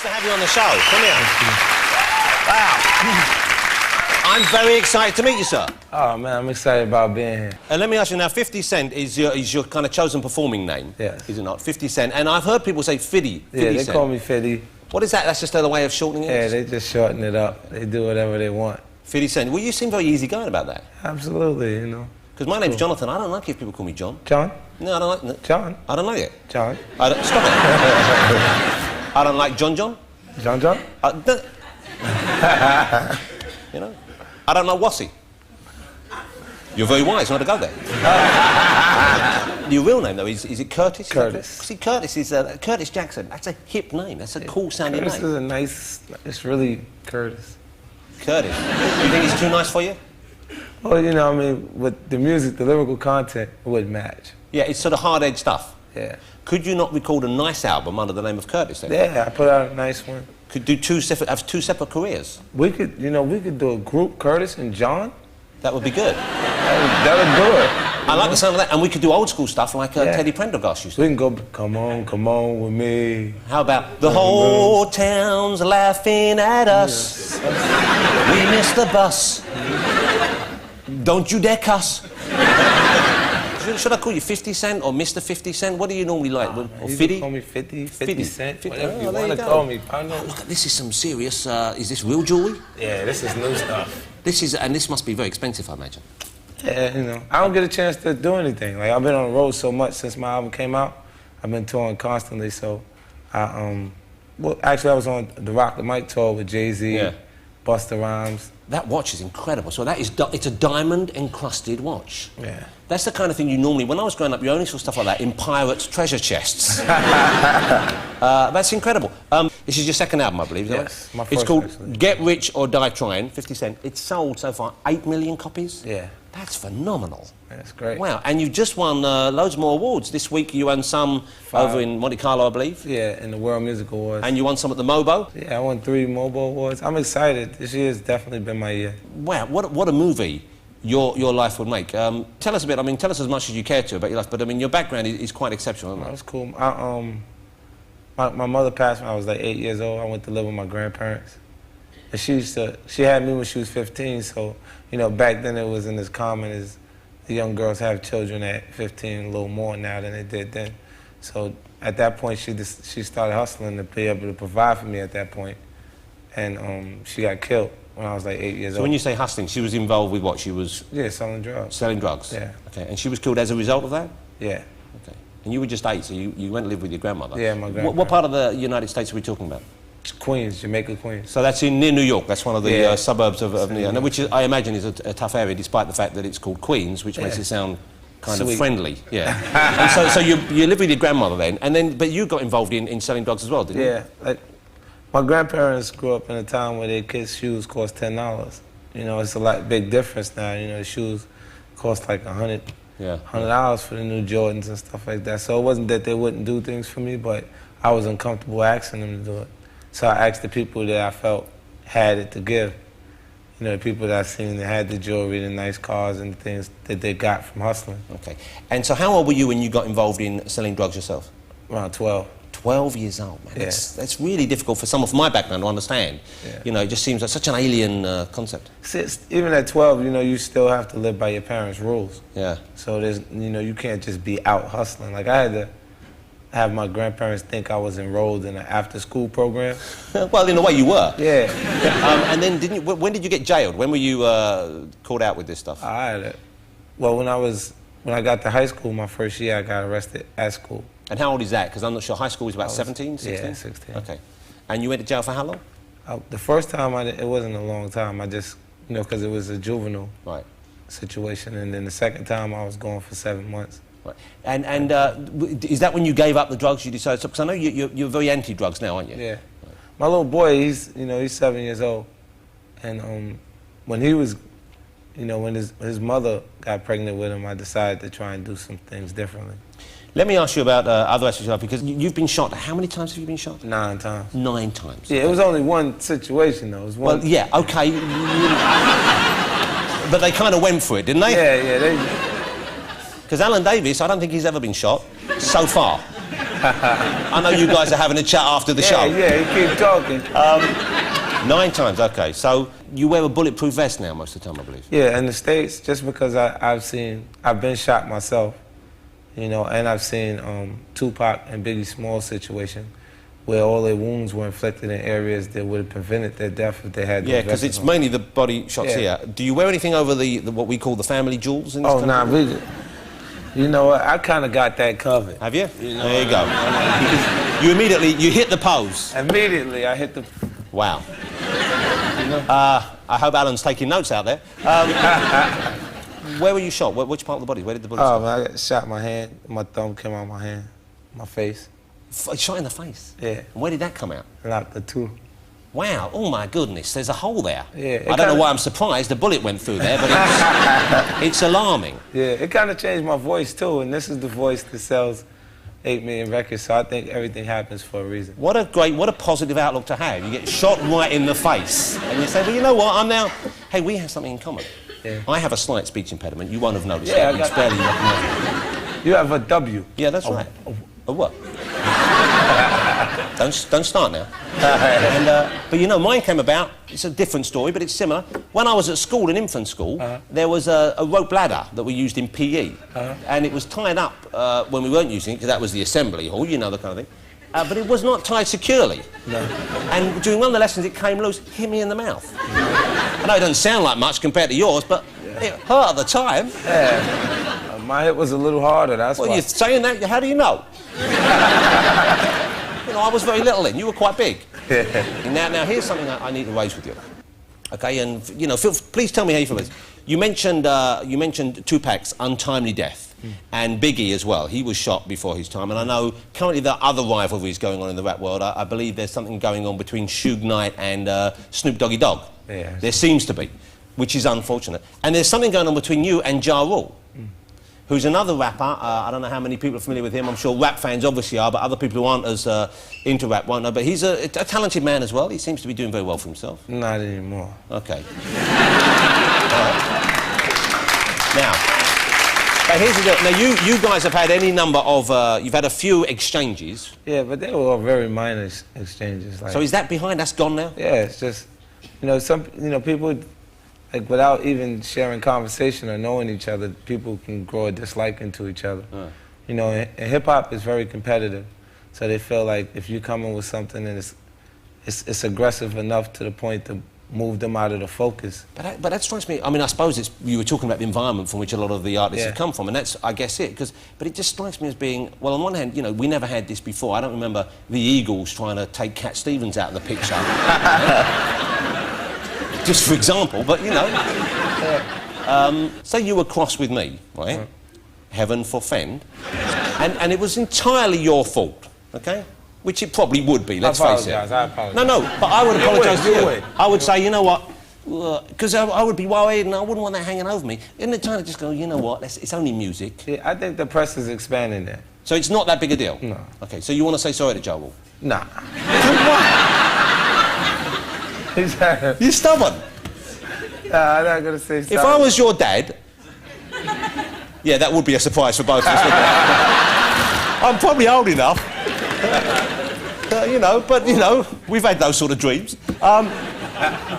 to have you on the show. Come here. Wow. I'm very excited to meet you, sir. Oh, man, I'm excited about being here. And let me ask you now, 50 Cent is your kind of chosen performing name. Yes. Is it not? 50 Cent. And I've heard people say Fiddy. Yeah, they Cent. call me Fiddy. What is that? That's just their way of shortening it? Yeah, they just shorten it up. They do whatever they want. 50 Cent. Well, you seem very easygoing about that. Absolutely, you know. Because my name's Jonathan. I don't like if people call me John. John? No, I don't like it. John? I don't like it. John? Stop it. I don't like John John. John John? You know? I don't know Wassy. You're very wise not to go there. Your real name, though, is it Curtis? Curtis. See, Curtis is Curtis Jackson. That's a hip name. That's a cool-sounding name. Curtis is a nice... It's really Curtis. Curtis. You think it's too nice for you? Well, you know, I mean, with the music, the lyrical content, it would match. Yeah, it's sort of hard-edged stuff. Yeah. Could you not record a nice album under the name of Curtis, then? Yeah, I put out a nice one. Could do have two separate careers? We could, you know, we could do a group, Curtis and John. That would be good. That would do it. I like the sound of that. And we could do old school stuff like Teddy Prendergast used to. We can go, come on with me. How about the whole town's laughing at us. Yes. We missed the bus. Don't you dare cuss. Should I call you 50 Cent or Mr. 50 Cent? What do you normally like? Or you 50? Call me 50 Cent, whatever you there want you to go. call me. I know. Oh, look, this is some serious, is this real jewellery? Yeah, this is new stuff. And this must be very expensive, I imagine. Yeah, you know, I don't get a chance to do anything. Like, I've been on the road so much since my album came out. I've been touring constantly, so well, actually, I was on the Rock the Mic tour with Jay-Z, Busta Rhymes. That watch is incredible. So it's a diamond-encrusted watch. Yeah. That's the kind of thing you normally... When I was growing up, you only saw stuff like that in pirates' treasure chests. That's incredible. This is your second album, I believe, is that yes, right? my first, it's called actually. Get Rich or Die Trying, 50 Cent. It's sold so far 8 million copies? Yeah. That's phenomenal. That's great. Wow, and you've just won loads more awards. This week you won some over in Monte Carlo, I believe. Yeah, in the World Music Awards. And you won some at the MOBO? Yeah, I won 3 MOBO Awards. I'm excited. This year has definitely been my year. Wow, what a movie your life would make. Tell us a bit, I mean, tell us as much as you care to about your life, but I mean, your background is quite exceptional, isn't it? That's cool. My mother passed when I was like 8 years old. I went to live with my grandparents. And she had me when she was 15, so, you know, back then it wasn't as common as the young girls have children at 15, a little more now than they did then. So at that point, she started hustling to be able to provide for me at that point. And she got killed when I was like 8 years old. So when you say hustling, she was involved with what? She was... Yeah, selling drugs. Selling drugs? Yeah. Okay, and she was killed as a result of that? Yeah. Okay. And you were just 8, so you went to live with your grandmother? Yeah, my grandmother. What part of the United States are we talking about? Queens, Jamaica, Queens. So that's near New York. That's one of the suburbs of New York, which I imagine is a tough area, despite the fact that it's called Queens, which makes it sound kind of friendly. Yeah. And so you live with your grandmother then, but you got involved in selling drugs as well, didn't you? Yeah. Like, my grandparents grew up in a time where their kids' shoes cost $10. You know, it's a big difference now. You know, the shoes cost like $100 for the new Jordans and stuff like that. So it wasn't that they wouldn't do things for me, but I was uncomfortable asking them to do it. So I asked the people that I felt had it to give. You know, the people that I seen that had the jewelry, the nice cars and the things that they got from hustling. Okay. And so how old were you when you got involved in selling drugs yourself? Around 12. 12 years old, man. Yeah. That's really difficult for someone from my background to understand. Yeah. You know, it just seems like such an alien concept. See, even at 12, you know, you still have to live by your parents' rules. Yeah. So there's, you know, you can't just be out hustling. Like, I had to have my grandparents think I was enrolled in an after-school program. Well, in a way, you were. Yeah. And then, when did you get jailed? When were you called out with this stuff? Well, when I got to high school, my first year, I got arrested at school. And how old is that? Because I'm not sure. High school was about 17, 16? Yeah, 16. Okay. And you went to jail for how long? The first time, it wasn't a long time. I just, you know, because it was a juvenile situation. And then the second time, I was going for 7 months. Right. And is that when you gave up the drugs you decided to... Because I know you're very anti-drugs now, aren't you? Yeah. My little boy, he's 7 years old. And when he was, you know, when his mother got pregnant with him, I decided to try and do some things differently. Let me ask you about other aspects of life, because you've been shot. How many times have you been shot? 9 times. 9 times. Yeah, it was only one situation, though. It was one... Well, yeah, okay. But they kind of went for it, didn't they? Yeah, yeah. Because Alan Davis, I don't think he's ever been shot, so far. I know you guys are having a chat after the show. Yeah, you keep talking. 9 times, okay. So you wear a bulletproof vest now most of the time, I believe. Yeah, in the States, just because I've been shot myself, you know, and I've seen Tupac and Biggie Smalls situation where all their wounds were inflicted in areas that would have prevented their death if they had. Yeah, because it's mainly the body shots here. Do you wear anything over the what we call the family jewels in this country? Oh, nah, you know what, I kind of got that covered. Have you? There you go. You immediately, you hit the pose. Immediately, I hit the... Wow. I hope Alan's taking notes out there. Where were you shot? Which part of the body? Where did the bullet Oh, man, I got shot in my hand. My thumb came out of my hand, my face. Shot in the face? Yeah. And where did that come out? Like the two. Wow, oh my goodness, there's a hole there. Yeah. I don't know why I'm surprised the bullet went through there, but it's alarming. Yeah, it kind of changed my voice too, and this is the voice that sells 8 million records, so I think everything happens for a reason. What a positive outlook to have. You get shot right in the face, and you say, well, you know what, hey, we have something in common. Yeah. I have a slight speech impediment, you won't have noticed yeah, that, it's barely recognizable. You have a W. Yeah, that's right. A what? Don't start now. But you know, mine came about, it's a different story, but it's similar. When I was at school, in infant school, there was a rope ladder that we used in PE. And it was tied up when we weren't using it, because that was the assembly hall, you know, the kind of thing. But it was not tied securely. No. And during one of the lessons, it came loose, hit me in the mouth. I know it doesn't sound like much compared to yours, but it hurt at the time. Yeah. My hit was a little harder, that's why. Well, you're saying that, how do you know? You know, I was very little then, you were quite big. Now here's something I need to raise with you. Okay, and, you know, please tell me how you feel about this. You mentioned Tupac's untimely death, and Biggie as well. He was shot before his time, and I know currently there are other rivalries going on in the rap world. I believe there's something going on between Suge Knight and Snoop Doggy Dogg. Yeah. There seems to be, which is unfortunate. And there's something going on between you and Ja Rule, who's another rapper. I don't know how many people are familiar with him. I'm sure rap fans obviously are, but other people who aren't as into rap won't know. But he's a talented man as well. He seems to be doing very well for himself. Not anymore. Okay. Now, but here's the deal. Now, you guys have had any number of... you've had a few exchanges. Yeah, but they were all very minor exchanges. Like, so is that behind? That's gone now? Yeah, it's just... You know, people... Like, without even sharing conversation or knowing each other, people can grow a dislike into each other. You know, and hip-hop is very competitive. So they feel like if you come in with something and it's aggressive enough to the point to move them out of the focus. But that strikes me, I mean, I suppose you were talking about the environment from which a lot of the artists have come from, and that's, I guess, it. But it just strikes me as being, well, on one hand, you know, we never had this before. I don't remember the Eagles trying to take Cat Stevens out of the picture. Just for example, but, you know. Say you were cross with me, right? Heaven forfend. And it was entirely your fault, OK? Which it probably would be, let's face it. I apologise. No, but I would apologise to you. Would. I would say, you know what, because I would be worried and I wouldn't want that hanging over me. Isn't it time to just go, you know what, it's only music? Yeah, I think the press is expanding that. So it's not that big a deal? No. OK, so you want to say sorry to Ja Rule? Nah. You're stubborn. I'm not going to say sorry. If I was your dad... Yeah, that would be a surprise for both of us, wouldn't it? I'm probably old enough. You know, but, you know, we've had those sort of dreams.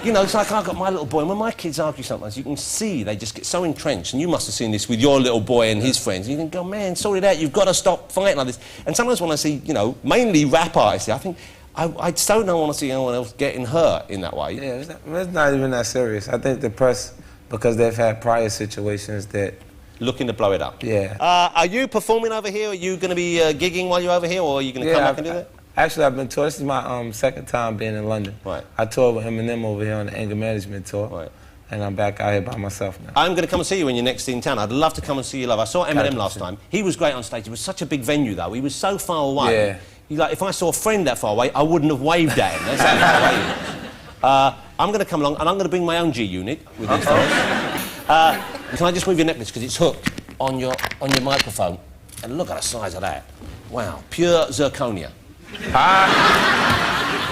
You know, it's like I've got my little boy, and when my kids argue sometimes, you can see they just get so entrenched, and you must have seen this with your little boy and his friends, and you can go, man, sort it out, you've got to stop fighting like this. And sometimes when I see, you know, mainly rap artists, I think, I so don't want to see anyone else getting hurt in that way. Yeah, it's not even that serious. I think the press, because they've had prior situations that... Looking to blow it up. Yeah. Are you performing over here? Are you going to be gigging while you're over here, or are you going to come back and do that? Actually, I've been touring. This is my second time being in London. Right. I toured with Eminem over here on the anger management tour. Right. And I'm back out here by myself now. I'm going to come and see you when you're next in town. I'd love to come and see you live. I saw Eminem last time. He was great on stage. It was such a big venue, though. He was so far away. Yeah. Like, if I saw a friend that far away, I wouldn't have waved at him. That's how far away he was. I'm going to come along, and I'm going to bring my own G unit with these fellas. Can I just move your necklace, because it's hooked on your microphone? And look at the size of that. Wow, pure zirconia.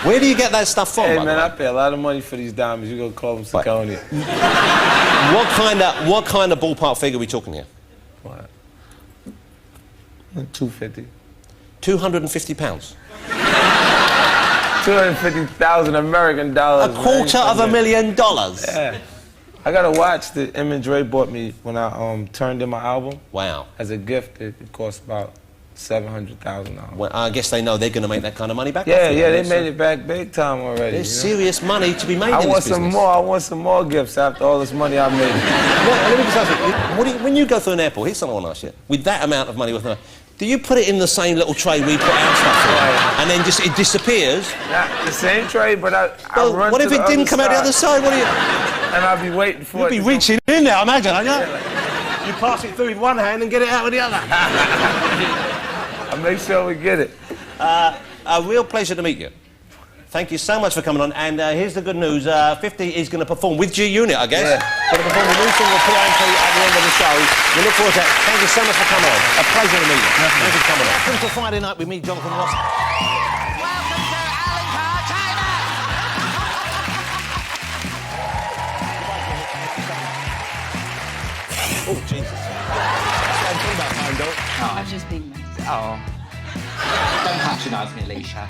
Where do you get that stuff from? Hey, man, I pay a lot of money for these diamonds. You go call them zirconia. What kind of ballpark figure are we talking here? What? 250. £250. 250,000 American dollars. $250,000. Yeah. I got a watch that Em and Dre bought me when I turned in my album. Wow. As a gift, it cost about $700,000. Well, I guess they know they're going to make that kind of money back. Yeah, they made it back big time already. There's serious money to be made in this business. I want some more gifts after all this money I made. Let me just ask you, when you go through an airport, here's something I want to ask you. With that amount of money worth of money, do you put it in the same little tray we put our stuff in, and then just it disappears? Not the same tray, but I run what if it didn't come out the other side? What do you? And I'll be waiting for it. You'll be reaching in there, imagine, aren't you? You pass it through with one hand and get it out with the other. I'll make sure we get it. A real pleasure to meet you. Thank you so much for coming on. And here's the good news. 50 is going to perform with G-Unit, I guess. Yeah. Going to perform the new single PIMP at the end of the show. We look forward to it. Thank you so much for coming on. A pleasure to meet you. Thank you for coming on. Welcome to Friday Night with me, Jonathan Ross. Welcome to Alan Carr, China! Oh, Jesus. That's what I'm talking about, Pine Dog. Oh, I've just been messed. Oh. Don't patronise me, Alicia.